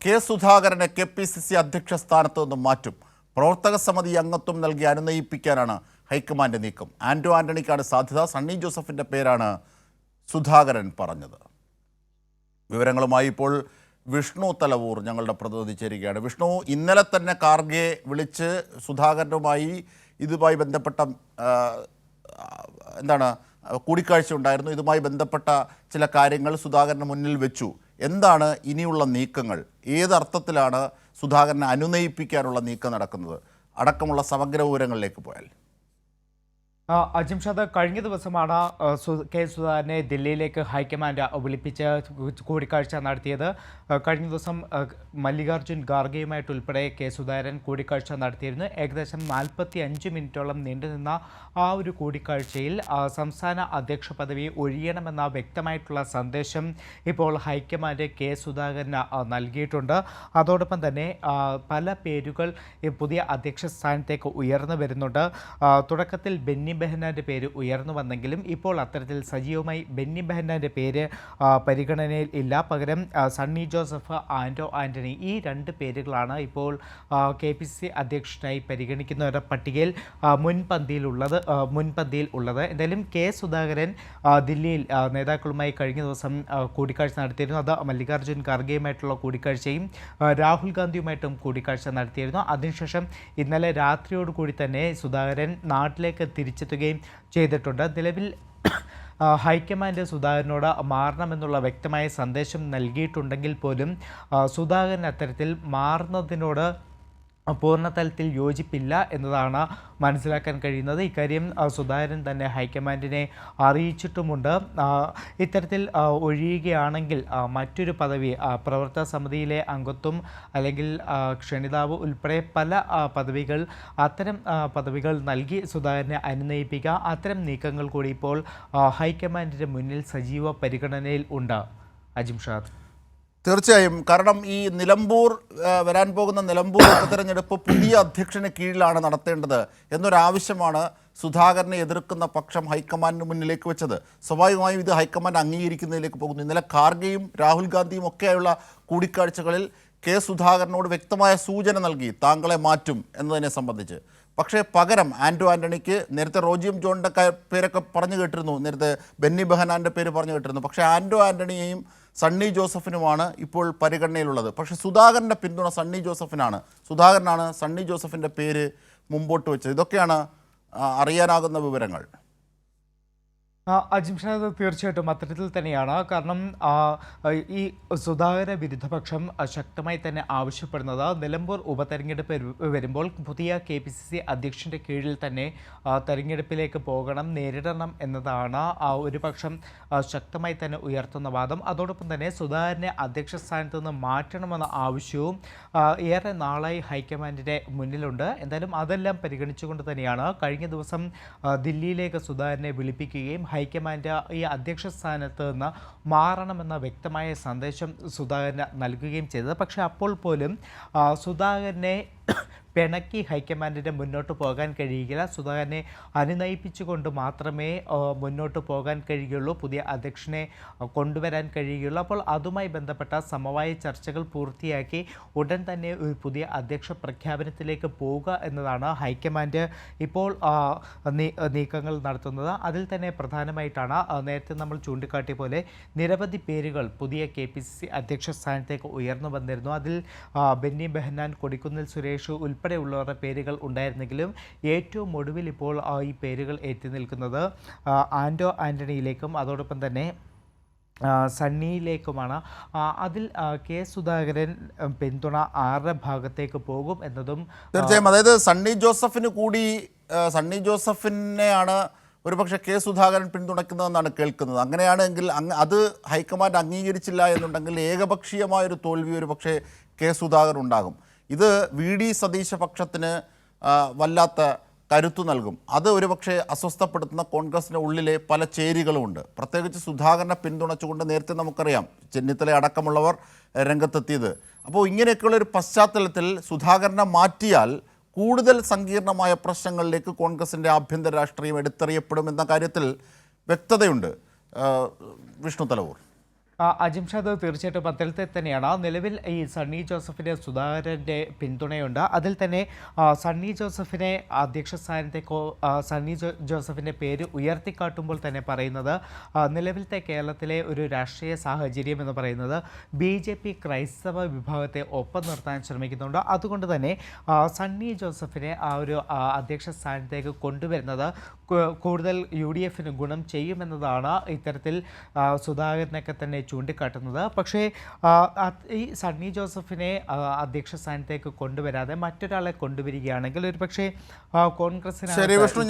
K സുധാകരനെ KPCC അധ്യക്ഷ സ്ഥാനത്ത് നിന്നും മാറ്റും. പ്രവർത്തക സമിതി അംഗത്വം നൽകി അനുനയിപ്പിക്കാനാണ് ഹൈക്കമാൻഡ് നീക്കം. ആന്റോ ആന്റണിക്കാണ് സാധ്യത. സണ്ണി ജോസഫിന്റെ പേരാണ് സുധാകരൻ പറഞ്ഞത്. വിവരങ്ങളുമായി ഇപ്പോൾ വിഷ്ണു തലവൂർ ഞങ്ങളുടെ പ്രതിനിധി ചേരുകയാണ്. വിഷ്ണു, ഇന്നലെ തന്നെ ഖാർഗെ വിളിച്ച് സുധാകരനുമായി ഇതുമായി ബന്ധപ്പെട്ട കൂടിക്കാഴ്ച ഉണ്ടായിരുന്നു. ഇതുമായി ബന്ധപ്പെട്ട ചില കാര്യങ്ങൾ സുധാകരന് മുന്നിൽ വെച്ചു. എന്താണ് ഇനിയുള്ള നീക്കങ്ങൾ? ഏതർത്ഥത്തിലാണ് സുധാകരനെ അനുനയിപ്പിക്കാനുള്ള നീക്കം നടക്കുന്നത് അടക്കമുള്ള സമഗ്ര വിവരങ്ങളിലേക്ക് പോയാൽ. അജിംഷാദ്, കഴിഞ്ഞ ദിവസമാണ് കെ സുധാകരനെ ദില്ലിയിലേക്ക് ഹൈക്കമാൻഡ് വിളിപ്പിച്ച് കൂടിക്കാഴ്ച നടത്തിയത്. കഴിഞ്ഞ ദിവസം മല്ലികാർജ്ജുൻ ഖാർഗെയുമായിട്ടുൾപ്പെടെ കെ സുധാകരൻ കൂടിക്കാഴ്ച നടത്തിയിരുന്നു. ഏകദേശം 45 മിനിറ്റോളം നീണ്ടുനിന്ന ആ ഒരു കൂടിക്കാഴ്ചയിൽ സംസ്ഥാന അധ്യക്ഷ പദവി ഒഴിയണമെന്ന വ്യക്തമായിട്ടുള്ള സന്ദേശം ഇപ്പോൾ ഹൈക്കമാൻഡ് കെ സുധാകരന് നൽകിയിട്ടുണ്ട്. അതോടൊപ്പം തന്നെ പല പേരുകൾ പുതിയ അധ്യക്ഷ സ്ഥാനത്തേക്ക് ഉയർന്നു വരുന്നുണ്ട്. തുടക്കത്തിൽ ബെന്നി ബെഹന്നാൻ്റെ പേര് ഉയർന്നു വന്നെങ്കിലും ഇപ്പോൾ അത്തരത്തിൽ സജീവമായി ബെന്നി ബെഹന്നാൻ്റെ പേര് പരിഗണനയിൽ ഇല്ല. പകരം സണ്ണി ജോസഫ്, ആന്റോ ആന്റണി, ഈ രണ്ട് പേരുകളാണ് ഇപ്പോൾ KPCC അധ്യക്ഷനായി പരിഗണിക്കുന്നവരുടെ പട്ടികയിൽ മുൻപന്തിയിൽ ഉള്ളത്. എന്തായാലും കെ സുധാകരൻ ദില്ലിയിൽ നേതാക്കളുമായി കഴിഞ്ഞ ദിവസം കൂടിക്കാഴ്ച നടത്തിയിരുന്നു. അത് മല്ലികാർജ്ജുൻ ഖാർഗെയുമായിട്ടുള്ള കൂടിക്കാഴ്ചയും രാഹുൽ ഗാന്ധിയുമായിട്ടും കൂടിക്കാഴ്ച നടത്തിയിരുന്നു. അതിനുശേഷം ഇന്നലെ രാത്രിയോടുകൂടി തന്നെ സുധാകരൻ നാട്ടിലേക്ക് തിരിച്ചെത്തുകയും ചെയ്തിട്ടുണ്ട്. നിലവിൽ ഹൈക്കമാൻഡ് സുധാകരനോട് മാറണമെന്നുള്ള വ്യക്തമായ സന്ദേശം നൽകിയിട്ടുണ്ടെങ്കിൽ പോലും സുധാകരൻ അത്തരത്തിൽ മാറുന്നതിനോട് പൂർണ്ണതലത്തിൽ യോജിപ്പില്ല എന്നതാണ് മനസ്സിലാക്കാൻ കഴിയുന്നത്. ഇക്കാര്യം സുധാകരൻ തന്നെ ഹൈക്കമാൻഡിനെ അറിയിച്ചിട്ടുമുണ്ട്. ഇത്തരത്തിൽ ഒഴിയുകയാണെങ്കിൽ മറ്റൊരു പദവി, പ്രവർത്തക സമിതിയിലെ അംഗത്വം അല്ലെങ്കിൽ ക്ഷണിതാവ് ഉൾപ്പെടെ പല അത്തരം പദവികൾ നൽകി സുധാകരനെ അനുനയിപ്പിക്കുക, അത്തരം നീക്കങ്ങൾ കൂടി ഇപ്പോൾ ഹൈക്കമാൻഡിൻ്റെ മുന്നിൽ സജീവ പരിഗണനയിൽ ഉണ്ട്. അജിംഷാദ്, തീർച്ചയായും. കാരണം ഈ വരാൻ പോകുന്ന നിലമ്പൂർ ഉപതെരഞ്ഞെടുപ്പ് പുതിയ അധ്യക്ഷന് കീഴിലാണ് നടത്തേണ്ടത് എന്നൊരാവശ്യമാണ് സുധാകരനെ എതിർക്കുന്ന പക്ഷം ഹൈക്കമാൻഡിന് മുന്നിലേക്ക് വെച്ചത്. സ്വാഭാവികമായും ഇത് ഹൈക്കമാൻഡ് അംഗീകരിക്കുന്നതിലേക്ക് പോകുന്നു. ഇന്നലെ ഖാർഗെയും രാഹുൽ ഗാന്ധിയും ഒക്കെയായുള്ള കൂടിക്കാഴ്ചകളിൽ കെ സുധാകരനോട് വ്യക്തമായ സൂചന നൽകി താങ്കളെ മാറ്റും എന്നതിനെ സംബന്ധിച്ച്. പക്ഷേ പകരം ആന്റോ ആന്റണിക്ക് നേരത്തെ റോജി എം ജോണിൻ്റെ പേരൊക്കെ പറഞ്ഞു കേട്ടിരുന്നു, നേരത്തെ ബെന്നി ബെഹനാൻ്റെ പേര് പറഞ്ഞു കേട്ടിരുന്നു. പക്ഷേ ആന്റോ ആന്റണിയെയും സണ്ണി ജോസഫിനുമാണ് ഇപ്പോൾ പരിഗണനയിലുള്ളത്. പക്ഷേ സുധാകരൻ്റെ പിന്തുണ സണ്ണി ജോസഫിനാണ്. സുധാകരനാണ് സണ്ണി ജോസഫിൻ്റെ പേര് മുമ്പോട്ട് വെച്ചത്. ഇതൊക്കെയാണ് അറിയാനാകുന്ന വിവരങ്ങൾ. അജിംഷാദ്, തീർച്ചയായിട്ടും അത്തരത്തിൽ തന്നെയാണ്. കാരണം ഈ സുധാകര വിരുദ്ധപക്ഷം ശക്തമായി തന്നെ ആവശ്യപ്പെടുന്നത് നിലമ്പൂർ ഉപതെരഞ്ഞെടുപ്പ് വരുമ്പോൾ പുതിയ KPCC അധ്യക്ഷൻ്റെ കീഴിൽ തന്നെ തെരഞ്ഞെടുപ്പിലേക്ക് നേരിടണം എന്നതാണ് ഒരു പക്ഷം ശക്തമായി തന്നെ ഉയർത്തുന്ന വാദം. അതോടൊപ്പം തന്നെ സുധാകരനെ അധ്യക്ഷ സ്ഥാനത്ത് നിന്ന് മാറ്റണമെന്ന ആവശ്യവും ഏറെ നാളായി ഹൈക്കമാൻഡിൻ്റെ മുന്നിലുണ്ട്. എന്തായാലും അതെല്ലാം പരിഗണിച്ചുകൊണ്ട് തന്നെയാണ് കഴിഞ്ഞ ദിവസം ദില്ലിയിലേക്ക് സുധാകരനെ വിളിപ്പിക്കുകയും ഹൈക്കമാൻഡ് ഈ അധ്യക്ഷ സ്ഥാനത്ത് നിന്ന് മാറണമെന്ന വ്യക്തമായ സന്ദേശം സുധാകരന് നൽകുകയും ചെയ്തത്. പക്ഷേ അപ്പോൾ പോലും സുധാകരനെ പിണക്കി ഹൈക്കമാൻഡിന് മുന്നോട്ട് പോകാൻ കഴിയുകയില്ല. സുധാകരനെ അനുനയിപ്പിച്ചുകൊണ്ട് മാത്രമേ മുന്നോട്ട് പോകാൻ കഴിയുകയുള്ളൂ, പുതിയ അധ്യക്ഷനെ കൊണ്ടുവരാൻ കഴിയുകയുള്ളൂ. അപ്പോൾ അതുമായി ബന്ധപ്പെട്ട സമവായ ചർച്ചകൾ പൂർത്തിയാക്കി ഉടൻ തന്നെ ഒരു പുതിയ അധ്യക്ഷ പ്രഖ്യാപനത്തിലേക്ക് പോവുക എന്നതാണ് ഹൈക്കമാൻഡ് ഇപ്പോൾ നീക്കങ്ങൾ നടത്തുന്നത്. അതിൽ തന്നെ പ്രധാനമായിട്ടാണ് നേരത്തെ നമ്മൾ ചൂണ്ടിക്കാട്ടിയ പോലെ നിരവധി പേരുകൾ പുതിയ KPCC അധ്യക്ഷ സ്ഥാനത്തേക്ക് ഉയർന്നു വന്നിരുന്നു. അതിൽ ബെന്നി ബെഹന്നാൻ, കൊടിക്കുന്നിൽ സുരേഷ് ഉൾപ്പെടെയുള്ളവരുടെ പേരുകൾ ഉണ്ടായിരുന്നെങ്കിലും ഏറ്റവും ഒടുവിൽ ഇപ്പോൾ ഈ പേരുകൾ എത്തി നിൽക്കുന്നത് ആന്റോ ആന്റണിയിലേക്കും അതോടൊപ്പം തന്നെ സണ്ണിയിലേക്കുമാണ്. അതിൽ കെ സുധാകരൻ പിന്തുണ ആരുടെ ഭാഗത്തേക്ക് പോകും എന്നതും തീർച്ചയായും. അതായത് സണ്ണി ജോസഫിനെയാണ് ഒരുപക്ഷെ കെ സുധാകരൻ പിന്തുണയ്ക്കുന്നതെന്നാണ് കേൾക്കുന്നത്. അങ്ങനെയാണെങ്കിൽ അത് ഹൈക്കമാൻഡ് അംഗീകരിച്ചില്ല എന്നുണ്ടെങ്കിൽ ഏകപക്ഷീയമായൊരു തോൽവി ഒരുപക്ഷെ കെ സുധാകരൻ ഉണ്ടാകും. ഇത് VD സതീശ പക്ഷത്തിന് വല്ലാത്ത കരുത്തു നൽകും. അത് ഒരുപക്ഷെ അസ്വസ്ഥപ്പെടുത്തുന്ന കോൺഗ്രസിൻ്റെ ഉള്ളിലെ പല ചേരികളുമുണ്ട്. പ്രത്യേകിച്ച് സുധാകരനെ പിന്തുണച്ചുകൊണ്ട് നേരത്തെ നമുക്കറിയാം ചെന്നിത്തല അടക്കമുള്ളവർ രംഗത്തെത്തിയത്. അപ്പോൾ ഇങ്ങനെയൊക്കെയുള്ളൊരു പശ്ചാത്തലത്തിൽ സുധാകരനെ മാറ്റിയാൽ കൂടുതൽ സങ്കീർണമായ പ്രശ്നങ്ങളിലേക്ക് കോൺഗ്രസിൻ്റെ ആഭ്യന്തര രാഷ്ട്രീയം എടുത്തെറിയപ്പെടുമെന്ന കാര്യത്തിൽ വ്യക്തതയുണ്ട്. വിഷ്ണു തലവൂർ. അജിംഷാദ് തീർച്ചയായിട്ടും അത്തരത്തിൽ തന്നെയാണ്. നിലവിൽ ഈ സണ്ണി ജോസഫിന് സുധാകരൻ്റെ പിന്തുണയുണ്ട്. അതിൽ തന്നെ സണ്ണി ജോസഫിനെ അധ്യക്ഷ സ്ഥാനത്തേക്കോ ജോസഫിൻ്റെ പേര് ഉയർത്തിക്കാട്ടുമ്പോൾ തന്നെ പറയുന്നത് നിലവിലത്തെ കേരളത്തിലെ ഒരു രാഷ്ട്രീയ സാഹചര്യം എന്ന് പറയുന്നത് BJP ക്രൈസ്തവ വിഭാഗത്തെ ഒപ്പം നിർത്താൻ ശ്രമിക്കുന്നുണ്ട്. അതുകൊണ്ട് തന്നെ സണ്ണി ജോസഫിനെ ആ ഒരു അധ്യക്ഷ സ്ഥാനത്തേക്ക് കൊണ്ടുവരുന്നത് കൂടുതൽ UDFന് ഗുണം ചെയ്യുമെന്നതാണ് ഇത്തരത്തിൽ സുധാകരനൊക്കെ തന്നെ ചൂണ്ടിക്കാട്ടുന്നത്. പക്ഷേ ഈ സണ്ണി ജോസഫിനെ അധ്യക്ഷ സ്ഥാനത്തേക്ക് കൊണ്ടുവരാതെ മറ്റൊരാളെ കൊണ്ടുവരികയാണെങ്കിൽ ഒരുപക്ഷെ കോൺഗ്രസിന്